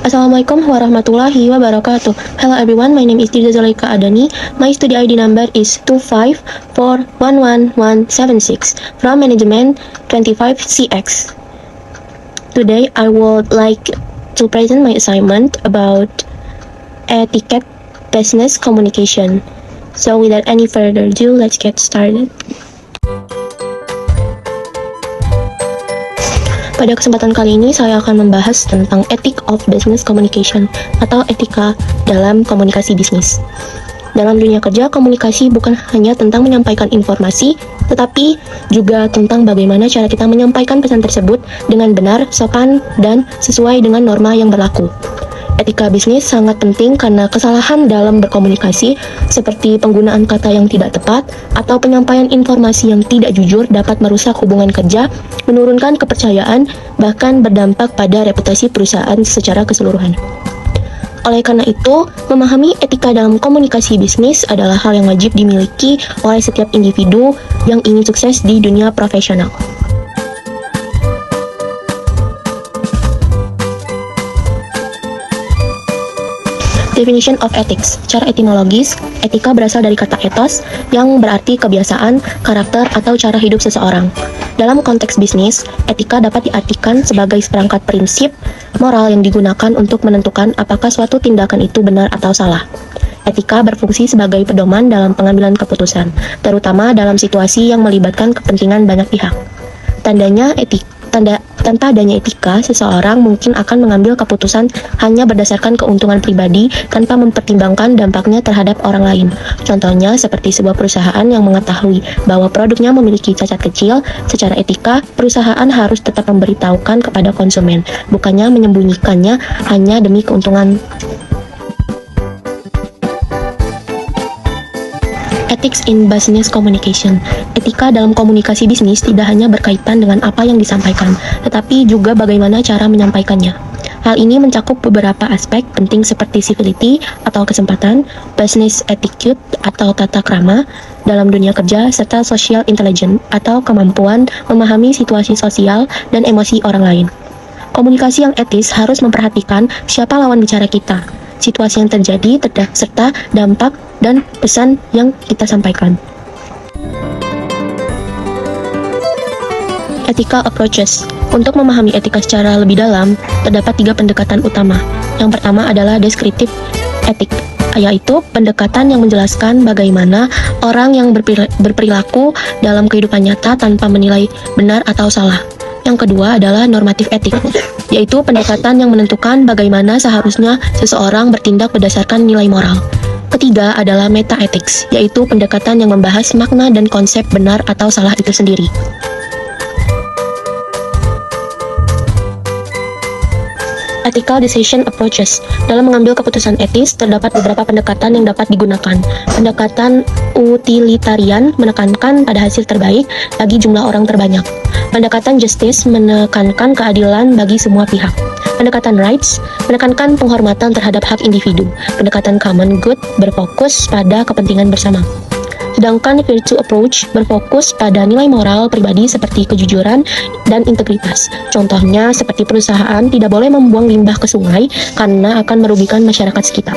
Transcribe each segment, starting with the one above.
Assalamualaikum warahmatullahi wabarakatuh. Hello everyone, my name is Tirza Zulaika Adani. My study ID number is 2541176 from Management 25CX. Today I would like to present my assignment about etiquette business communication. So without any further ado, let's get started. Pada kesempatan kali ini, saya akan membahas tentang ethic of business communication atau etika dalam komunikasi bisnis. Dalam dunia kerja, komunikasi bukan hanya tentang menyampaikan informasi, tetapi juga tentang bagaimana cara kita menyampaikan pesan tersebut dengan benar, sopan, dan sesuai dengan norma yang berlaku. Etika bisnis sangat penting karena kesalahan dalam berkomunikasi seperti penggunaan kata yang tidak tepat atau penyampaian informasi yang tidak jujur dapat merusak hubungan kerja, menurunkan kepercayaan, bahkan berdampak pada reputasi perusahaan secara keseluruhan. Oleh karena itu, memahami etika dalam komunikasi bisnis adalah hal yang wajib dimiliki oleh setiap individu yang ingin sukses di dunia profesional. Definition of ethics. Secara etimologis, etika berasal dari kata ethos yang berarti kebiasaan, karakter, atau cara hidup seseorang. Dalam konteks bisnis, etika dapat diartikan sebagai seperangkat prinsip moral yang digunakan untuk menentukan apakah suatu tindakan itu benar atau salah. Etika berfungsi sebagai pedoman dalam pengambilan keputusan, terutama dalam situasi yang melibatkan kepentingan banyak pihak. Tanpa adanya etika, seseorang mungkin akan mengambil keputusan hanya berdasarkan keuntungan pribadi tanpa mempertimbangkan dampaknya terhadap orang lain. Contohnya seperti sebuah perusahaan yang mengetahui bahwa produknya memiliki cacat kecil, secara etika, perusahaan harus tetap memberitahukan kepada konsumen, bukannya menyembunyikannya hanya demi keuntungan. Ethics in business communication. Etika dalam komunikasi bisnis tidak hanya berkaitan dengan apa yang disampaikan, tetapi juga bagaimana cara menyampaikannya. Hal ini mencakup beberapa aspek penting seperti civility atau kesempatan, business etiquette atau tata krama dalam dunia kerja, serta social intelligence atau kemampuan memahami situasi sosial dan emosi orang lain. Komunikasi yang etis harus memperhatikan siapa lawan bicara kita, situasi yang terjadi, serta dampak dan pesan yang kita sampaikan. Ethical approaches. Untuk memahami etika secara lebih dalam, terdapat 3 pendekatan utama. Yang pertama adalah descriptive ethic, yaitu pendekatan yang menjelaskan bagaimana orang yang berperilaku dalam kehidupan nyata tanpa menilai benar atau salah. Yang kedua adalah normative ethic, yaitu pendekatan yang menentukan bagaimana seharusnya seseorang bertindak berdasarkan nilai moral. Ketiga adalah meta ethics, yaitu pendekatan yang membahas makna dan konsep benar atau salah itu sendiri. Ethical decision approaches. Dalam mengambil keputusan etis, terdapat beberapa pendekatan yang dapat digunakan. Pendekatan utilitarian menekankan pada hasil terbaik bagi jumlah orang terbanyak. Pendekatan justice menekankan keadilan bagi semua pihak. Pendekatan rights menekankan penghormatan terhadap hak individu. Pendekatan common good berfokus pada kepentingan bersama. Sedangkan virtue approach berfokus pada nilai moral pribadi seperti kejujuran dan integritas. Contohnya seperti perusahaan tidak boleh membuang limbah ke sungai karena akan merugikan masyarakat sekitar.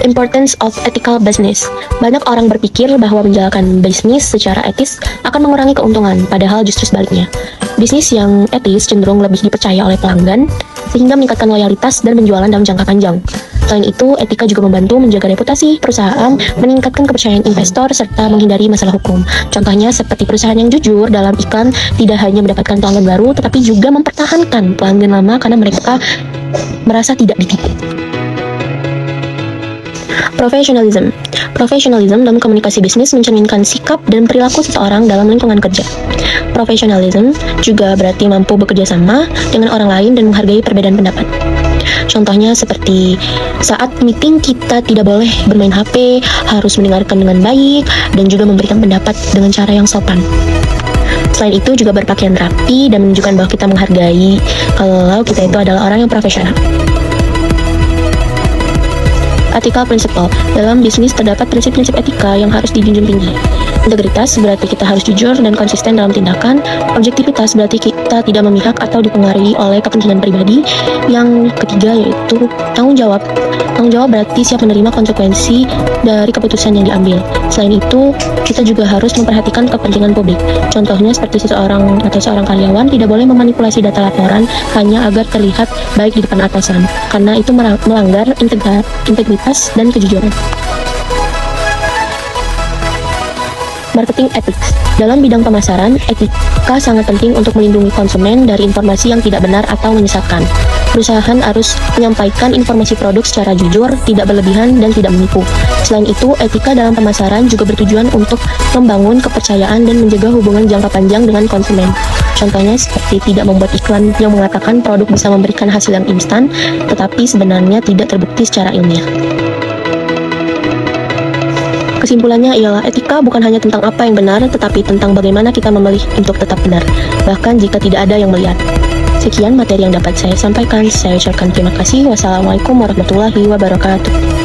Importance of ethical business. Banyak orang berpikir bahwa menjalankan bisnis secara etis akan mengurangi keuntungan, padahal justru sebaliknya. Bisnis yang etis cenderung lebih dipercaya oleh pelanggan, sehingga meningkatkan loyalitas dan penjualan dalam jangka panjang. Selain itu, etika juga membantu menjaga reputasi perusahaan, meningkatkan kepercayaan investor, serta menghindari masalah hukum. Contohnya seperti perusahaan yang jujur dalam iklan tidak hanya mendapatkan pelanggan baru, tetapi juga mempertahankan pelanggan lama karena mereka merasa tidak ditipu. Professionalism. Professionalism dalam komunikasi bisnis mencerminkan sikap dan perilaku seseorang dalam lingkungan kerja. Professionalism juga berarti mampu bekerja sama dengan orang lain dan menghargai perbedaan pendapat. Contohnya seperti saat meeting kita tidak boleh bermain HP, harus mendengarkan dengan baik, dan juga memberikan pendapat dengan cara yang sopan. Selain itu juga berpakaian rapi dan menunjukkan bahwa kita menghargai kalau kita itu adalah orang yang profesional. Ethical principle. Dalam bisnis terdapat prinsip-prinsip etika yang harus dijunjung tinggi. Integritas berarti kita harus jujur dan konsisten dalam tindakan. Objektivitas berarti kita tidak memihak atau dipengaruhi oleh kepentingan pribadi. Yang ketiga yaitu tanggung jawab. Tanggung jawab berarti siap menerima konsekuensi dari keputusan yang diambil. Selain itu, kita juga harus memperhatikan kepentingan publik. Contohnya seperti seorang karyawan tidak boleh memanipulasi data laporan hanya agar terlihat baik di depan atasan, karena itu melanggar integritas dan kejujuran. Marketing ethics. Dalam bidang pemasaran, etika sangat penting untuk melindungi konsumen dari informasi yang tidak benar atau menyesatkan. Perusahaan harus menyampaikan informasi produk secara jujur, tidak berlebihan, dan tidak menipu. Selain itu, etika dalam pemasaran juga bertujuan untuk membangun kepercayaan dan menjaga hubungan jangka panjang dengan konsumen. Contohnya seperti tidak membuat iklan yang mengatakan produk bisa memberikan hasil yang instan, tetapi sebenarnya tidak terbukti secara ilmiah. Kesimpulannya ialah etika bukan hanya tentang apa yang benar, tetapi tentang bagaimana kita memilih untuk tetap benar, bahkan jika tidak ada yang melihat. Sekian materi yang dapat saya sampaikan. Saya ucapkan terima kasih. Wassalamualaikum warahmatullahi wabarakatuh.